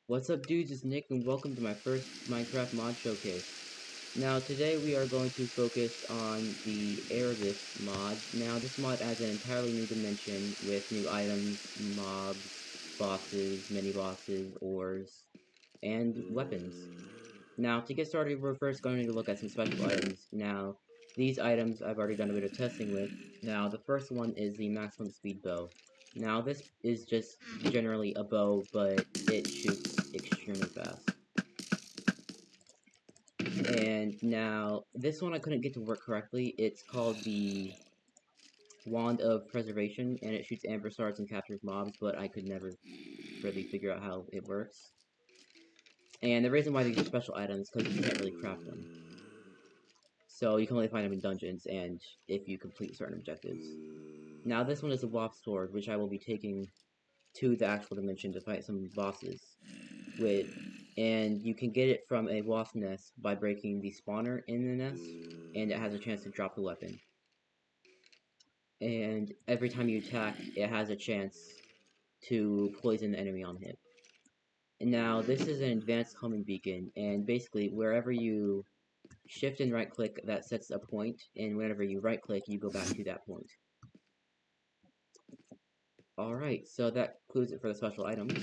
What's up, dudes? It's Nick, and welcome to my first Minecraft mod showcase. Now, today we are going to focus on the Erebus mod. Now, this mod adds an entirely new dimension with new items, mobs, bosses, mini-bosses, ores, and weapons. Now, to get started, we're first going to look at some special items. Now, these items I've already done a bit of testing with. Now, the first one is the maximum speed bow. Now, this is just generally a bow, but it shoots extremely fast. And now, this one I couldn't get to work correctly. It's called the Wand of Preservation, and it shoots amber shards and captures mobs, but I could never really figure out how it works. And the reason why these are special items is because you can't really craft them. So you can only find them in dungeons, and if you complete certain objectives. Now this one is a Wasp Sword, which I will be taking to the actual dimension to fight some bosses with, and you can get it from a wasp nest by breaking the spawner in the nest, and it has a chance to drop the weapon. And every time you attack, it has a chance to poison the enemy on hit. And now this is an advanced homing beacon, and basically wherever you shift and right click, that sets a point, and whenever you right click, you go back to that point. Alright, so that concludes it for the special items.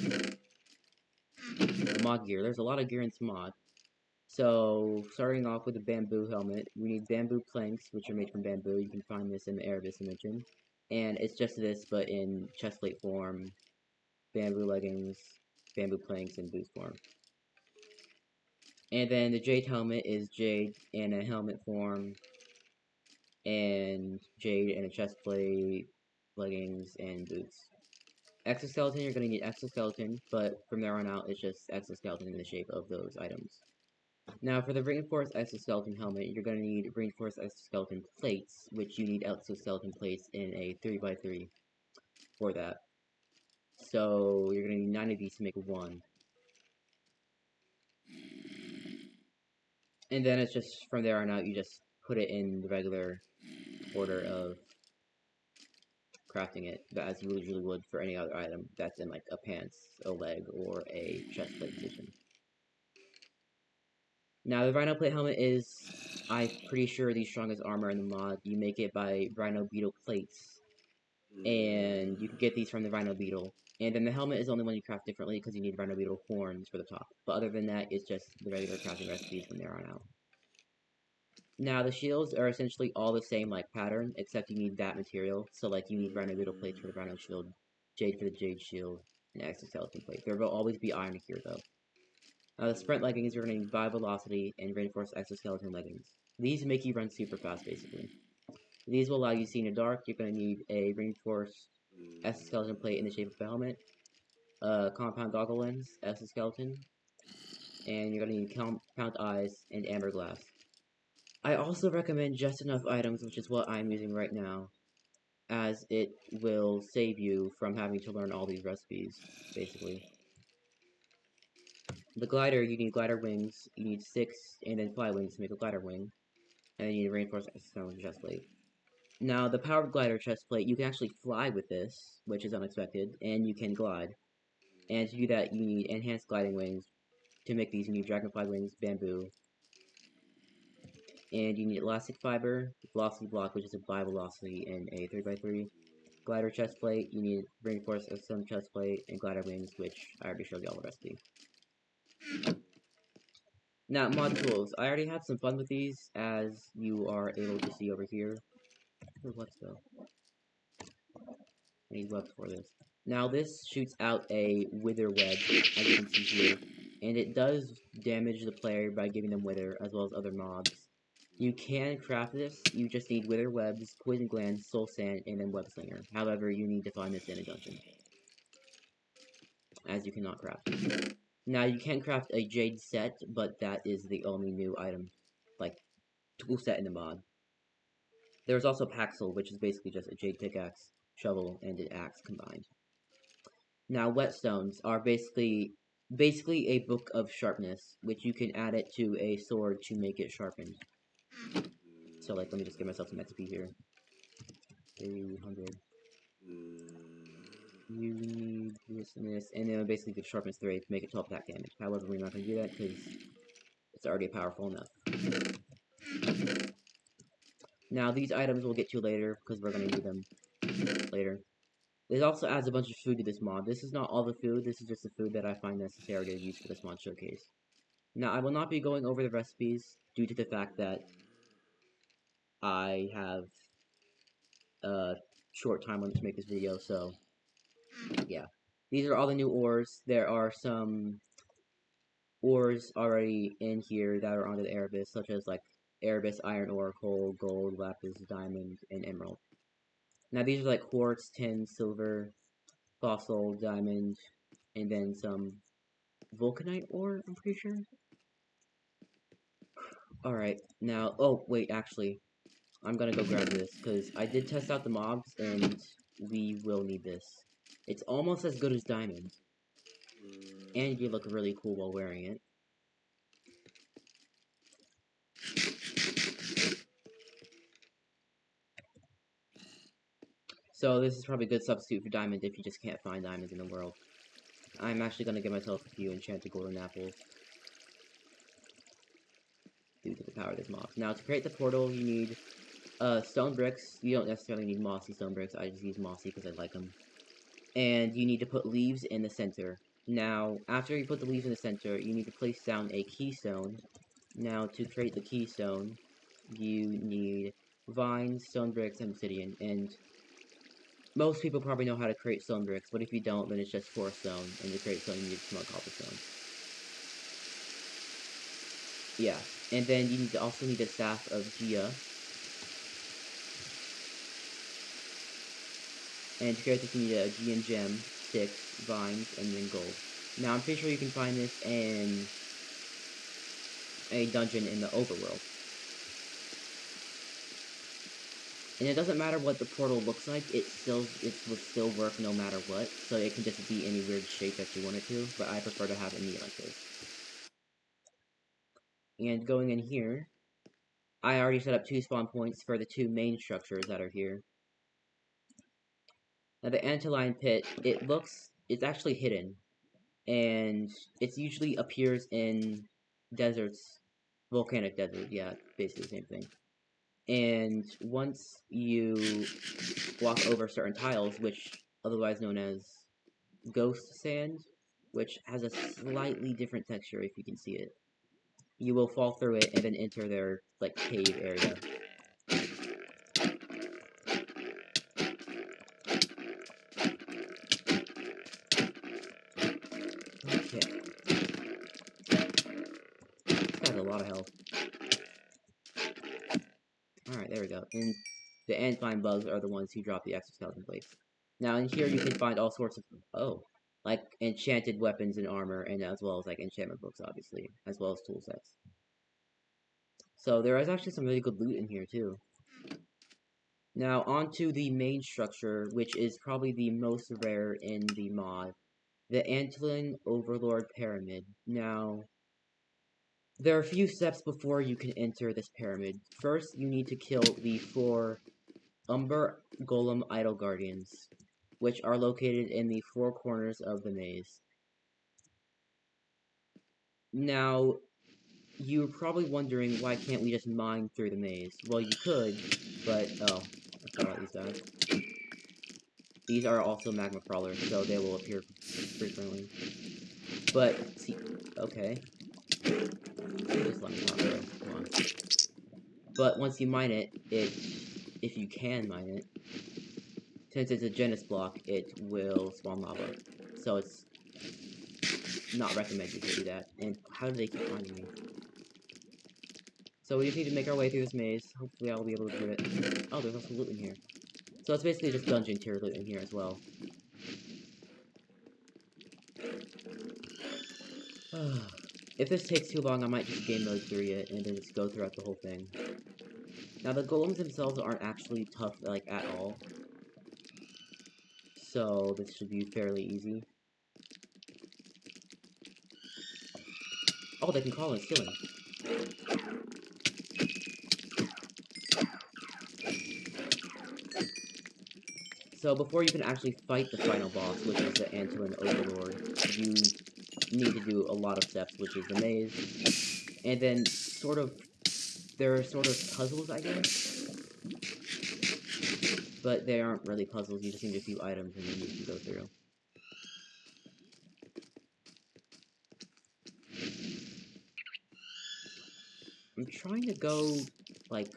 The mod gear. There's a lot of gear in this mod. So, starting off with the bamboo helmet, we need bamboo planks, which are made from bamboo. You can find this in the Erebus dimension. And it's just this, but in chestplate form, bamboo leggings, bamboo planks, and boots form. And then the jade helmet is jade in a helmet form, and jade in a chestplate, leggings, and boots. Exoskeleton, you're going to need exoskeleton, but from there on out, it's just exoskeleton in the shape of those items. Now, for the reinforced exoskeleton helmet, you're going to need reinforced exoskeleton plates, which you need exoskeleton plates in a 3x3 for that. So, you're going to need 9 of these to make one. And then it's just, from there on out, you just put it in the regular order of crafting it, as you usually would for any other item that's in like a pants, a leg, or a chest plate position. Now the Rhino Plate helmet is, I'm pretty sure, the strongest armor in the mod. You make it by Rhino Beetle plates, and you can get these from the Rhino Beetle. And then the helmet is the only one you craft differently because you need Rhino Beetle horns for the top. But other than that, it's just the regular crafting recipes from there on out. Now, the shields are essentially all the same, like, pattern, except you need that material. So, like, you need Rhino Beetle plates for the Rhino shield, Jade for the Jade shield, and Exoskeleton plate. There will always be iron here, though. Now, the sprint leggings are going to need Bi Velocity and Reinforced Exoskeleton leggings. These make you run super fast, basically. These will allow you to see in the dark. You're going to need a Reinforced Exoskeleton plate in the shape of a helmet, Compound Goggle Lens, Exoskeleton, and you're going to need Compound Eyes and Amber Glass. I also recommend just enough items, which is what I'm using right now, as it will save you from having to learn all these recipes, basically. The glider, you need glider wings, you need 6, and then fly wings to make a glider wing, and then you need a reinforced exoskeleton chest plate. Now, the powered glider chest plate, you can actually fly with this, which is unexpected, and you can glide. And to do that, you need enhanced gliding wings. To make these, you need dragonfly wings, bamboo, and you need elastic fiber, velocity block, which is a bi velocity in a 3x3, glider chest plate, you need reinforced stone chest plate, and glider wings, which I already showed you all the recipe. Now, mod tools. I already had some fun with these, as you are able to see over here. Let's go. I need webs for this. Now, this shoots out a wither web, as you can see here, and it does damage the player by giving them wither, as well as other mobs. You can craft this, you just need wither webs, poison glands, soul sand, and then web slinger. However, you need to find this in a dungeon, as you cannot craft it. Now, you can craft a jade set, but that is the only new item, like, tool set in the mod. There's also Paxel, which is basically just a jade pickaxe, shovel, and an axe combined. Now, whetstones are basically a book of sharpness, which you can add it to a sword to make it sharpened. So, like, let me just give myself some XP here. 300. You need this and this, and then basically the sharpness 3 to make it 12 attack damage. However, we're not going to do that because it's already powerful enough. Now, these items we'll get to later because we're going to need them later. It also adds a bunch of food to this mod. This is not all the food, this is just the food that I find necessary to use for this mod showcase. Now, I will not be going over the recipes due to the fact that I have a short time limit to make this video, so yeah. These are all the new ores. There are some ores already in here that are onto the Erebus, such as like Erebus iron ore, coal, gold, lapis, diamond, and emerald. Now these are like quartz, tin, silver, fossil, diamond, and then some vulcanite ore, I'm pretty sure. Alright, now, oh, wait, actually, I'm gonna go grab this, because I did test out the mobs, and we will need this. It's almost as good as diamond. And you look really cool while wearing it. So this is probably a good substitute for diamond if you just can't find diamonds in the world. I'm actually gonna get myself a few enchanted golden apples. Due to the power of this mob. Now to create the portal you need stone bricks. You don't necessarily need mossy stone bricks, I just use mossy because I like them. And you need to put leaves in the center. Now, after you put the leaves in the center, you need to place down a keystone. Now, to create the keystone, you need vines, stone bricks, and obsidian. And most people probably know how to create stone bricks, but if you don't, then it's just 4 stone. And to create stone, you need small cobblestone. Yeah, and then you also need a staff of Gia. And to create this, you need a Gian gem, sticks, vines, and then gold. Now, I'm pretty sure you can find this in a dungeon in the Overworld. And it doesn't matter what the portal looks like, it will still work no matter what, so it can just be any weird shape that you want it to, but I prefer to have it neat like this. And going in here, I already set up 2 spawn points for the 2 main structures that are here. Now the Antelone Pit, it's actually hidden, and it usually appears in deserts, volcanic desert, yeah, basically the same thing. And once you walk over certain tiles, which otherwise known as ghost sand, which has a slightly different texture if you can see it, you will fall through it and then enter their like cave area. Okay. This guy's a lot of health. Alright, there we go. And the Antline bugs are the ones who drop the exoskeleton plates. Now in here you can find all sorts of, like enchanted weapons and armor, and as well as like enchantment books, obviously, as well as tool sets. So there is actually some really good loot in here too. Now onto the main structure, which is probably the most rare in the mod, the Antelone Overlord Pyramid. Now, there are a few steps before you can enter this pyramid. First, you need to kill the 4 Umber Golem Idol Guardians, which are located in the 4 corners of the maze. Now, you're probably wondering why can't we just mine through the maze? Well, you could, but, oh, I forgot about these guys. These are also magma crawlers, so they will appear frequently. But, see, okay. Just let me talk, bro. Come on. But once you mine it, if you can mine it, since it's a genus block, it will spawn lava. So it's not recommended to do that. And how do they keep finding me? So we just need to make our way through this maze. Hopefully I'll be able to do it. Oh, there's also loot in here. So it's basically just dungeon tier loot in here as well. If this takes too long, I might just game mode through it and then just go throughout the whole thing. Now the golems themselves aren't actually tough, like, at all. So this should be fairly easy. Oh, they can crawl and steal him. So before you can actually fight the final boss, which is the Antelone Overlord, you need to do a lot of steps, which is the maze, and then there are sort of puzzles, I guess, but they aren't really puzzles. You just need a few items and then you can go through. I'm trying to go, like,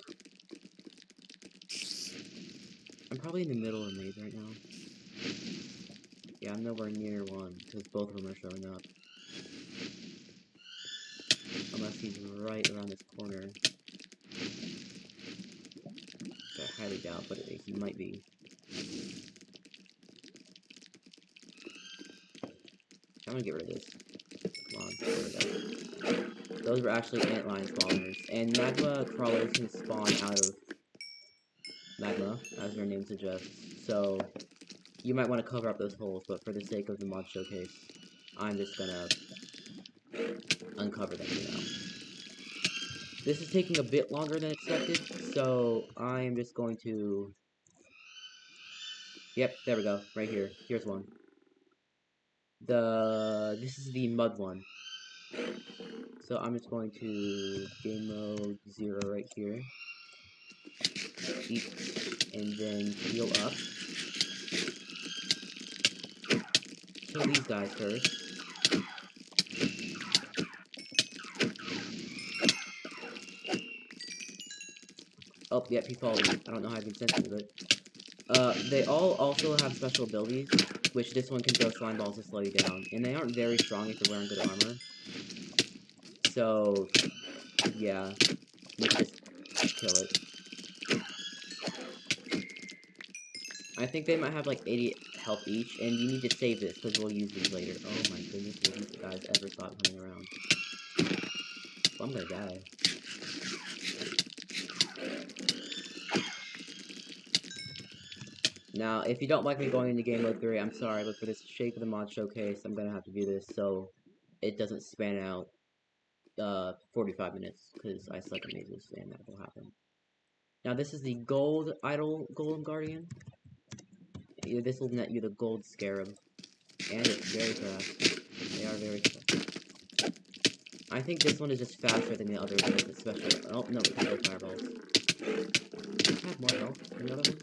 I'm probably in the middle of the maze right now. Yeah, I'm nowhere near one, because both of them are showing up. Unless he's right around this corner. Which I highly doubt, but he might be. I'm gonna get rid of this. Come on, there we go. Those were actually antlion spawners, and magma crawlers can spawn out of magma, as their name suggests. So, you might want to cover up those holes, but for the sake of the mod showcase, I'm just gonna uncover them for now. This is taking a bit longer than expected, so I'm just going to... Yep, there we go, right here. Here's one. This is the mud one. So I'm just going to game mode 0 right here. Eat, and then heal up. Kill these guys first. Oh, yep, he followed me. I don't know how I've been sensitive, but... they all also have special abilities, which this one can throw slime balls to slow you down. And they aren't very strong if you're wearing good armor. So, yeah, you can just kill it. I think they might have like 80 health each, and you need to save this, because we'll use these later. Oh my goodness, will these guys ever stop coming around? Well, I'm gonna die. Now, if you don't like me going into game mode 3, I'm sorry, but for the sake of the mod showcase, I'm gonna have to do this, so it doesn't span out 45 minutes, because I suck at mazes, and that will happen. Now, this is the gold idol golem guardian. This will net you the gold scarab, and it's very fast. They are very fast. I think this one is just faster than the other ones, especially. Oh no, because they're fireballs. I have more health than the other ones.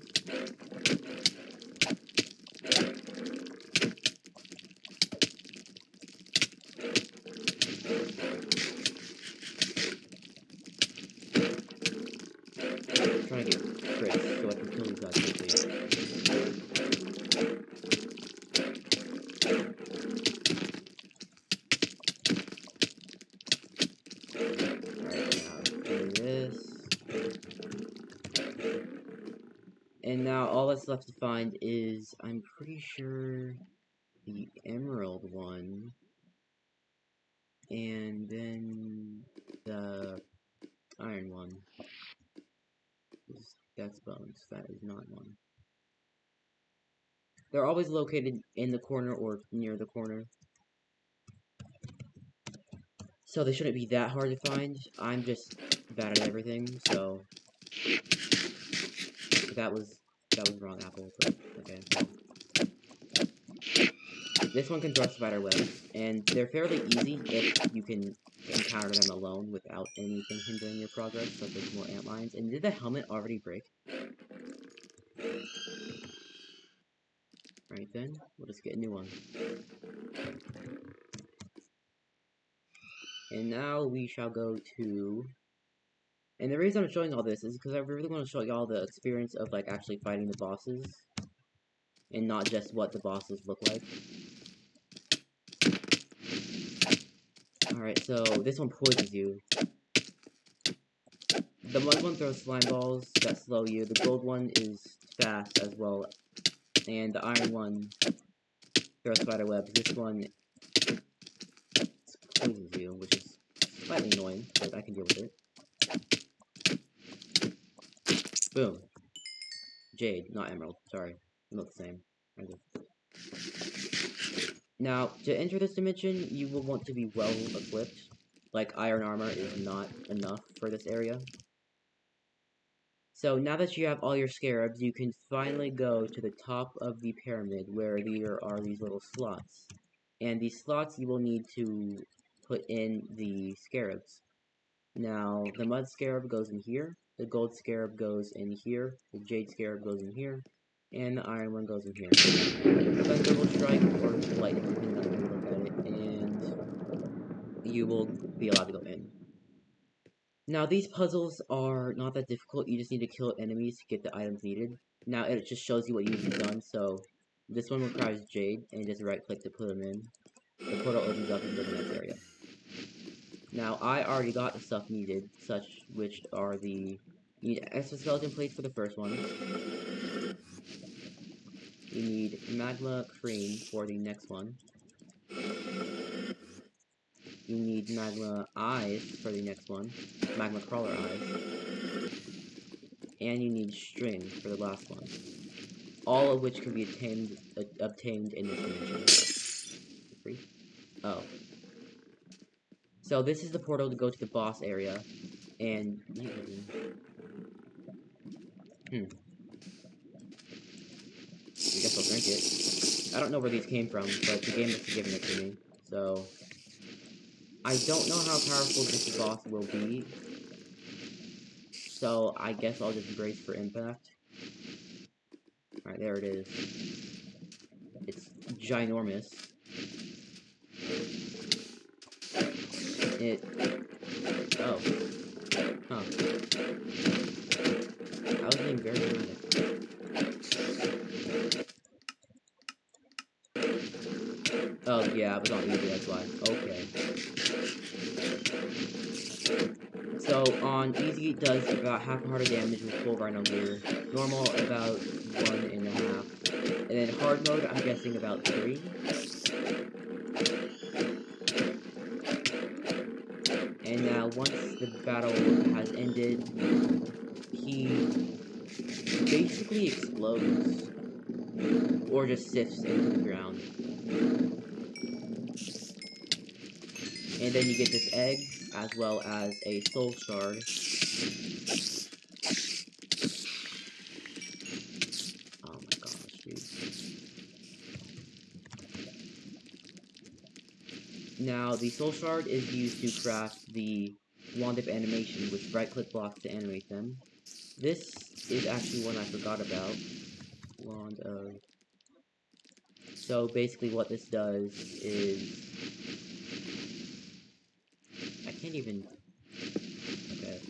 I'm trying to get crits so I can kill these guys quickly. And now all that's left to find is, I'm pretty sure, the emerald one, and then the iron one. That's bones, that is not one. They're always located in the corner or near the corner. So they shouldn't be that hard to find. I'm just bad at everything, so... That was wrong, Apple, but okay. This one can throw spider webs, and they're fairly easy if you can encounter them alone without anything hindering your progress, such as more antlions. And did the helmet already break? Right then, we'll just get a new one. And now we shall go to... And the reason I'm showing all this is because I really want to show y'all the experience of, like, actually fighting the bosses. And not just what the bosses look like. Alright, so this one poisons you. The mud one throws slime balls that slow you. The gold one is fast as well. And the iron one throws spider webs. This one poisons you, which is slightly annoying, but I can deal with it. Boom. Jade, not emerald. Sorry. They look the same. Now, to enter this dimension, you will want to be well equipped. Like, iron armor is not enough for this area. So now that you have all your scarabs, you can finally go to the top of the pyramid where there are these little slots. And these slots you will need to put in the scarabs. Now, the mud scarab goes in here, the gold scarab goes in here, the jade scarab goes in here, and the iron one goes in here. Thunderbolt strike or lightning, depending on how you look at it, and you will be allowed to go in. Now, these puzzles are not that difficult, you just need to kill enemies to get the items needed. Now, it just shows you what you've done, so this one requires jade, and just right click to put them in. The portal opens up and you go to the next area. Now, I already got the stuff needed, which are the... You need exoskeleton plates for the first one. You need magma cream for the next one. You need magma eyes for the next one. Magma crawler eyes. And you need string for the last one. All of which can be obtained in this dimension. Free? Oh. So this is the portal to go to the boss area. And... I guess I'll drink it. I don't know where these came from, but the game must have given it to me. So... I don't know how powerful this boss will be. So I guess I'll just brace for impact. Alright, there it is. It's ginormous. Oh. Huh. I was being very dramatic. Oh, yeah, I was on easy, that's why. Okay. So, on easy, it does about half a heart of damage with full rhino gear. Normal, about 1.5. And then hard mode, I'm guessing about 3. And now, once the battle has ended, he basically explodes. Or just sifts into the ground. And then you get this egg, as well as a soul shard. Oh my gosh, dude. Now, the soul shard is used to craft the wand of animation, which right-click blocks to animate them. This is actually one I forgot about. Wand of... So basically what this does is... I can't even... Okay.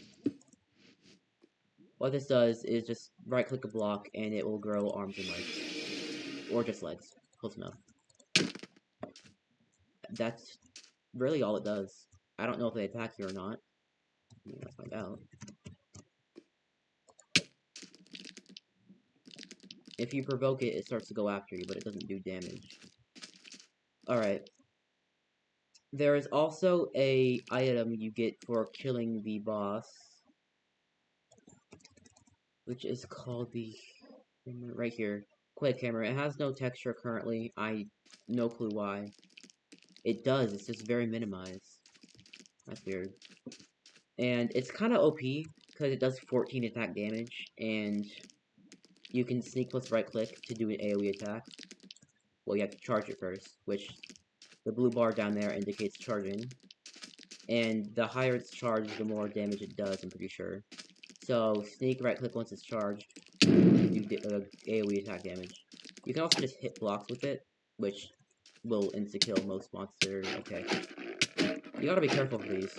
What this does is just right-click a block and it will grow arms and legs. Or just legs. Close enough. That's really all it does. I don't know if they attack you or not. Let's find out. If you provoke it, it starts to go after you, but it doesn't do damage. Alright. There is also a item you get for killing the boss, which is called the... right here. Quake Hammer. It has no texture currently. No clue why. It does, it's just very minimized. That's weird. And it's kind of OP, because it does 14 attack damage, and you can sneak plus right click to do an AoE attack. Well, you have to charge it first, which the blue bar down there indicates charging. And the higher it's charged, the more damage it does, I'm pretty sure. So, sneak right click once it's charged, do AoE attack damage. You can also just hit blocks with it, which will insta-kill most monsters. Okay. You gotta be careful for these.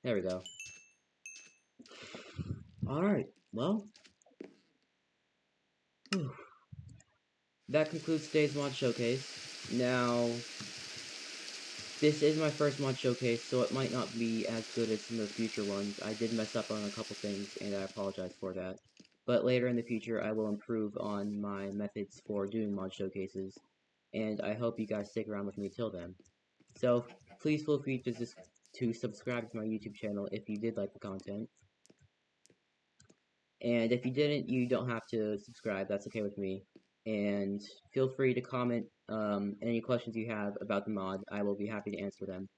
There we go. Alright, well. Whew. That concludes today's mod showcase. Now, this is my first mod showcase, so it might not be as good as some of the future ones. I did mess up on a couple things, and I apologize for that. But later in the future, I will improve on my methods for doing mod showcases, and I hope you guys stick around with me till then. So, please feel free to subscribe to my YouTube channel if you did like the content. And if you didn't, you don't have to subscribe, that's okay with me. and feel free to comment any questions you have about the mod. I will be happy to answer them.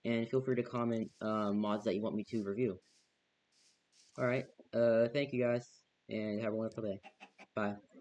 And feel free to comment mods that you want me to review. Alright, thank you guys, and have a wonderful day. Bye.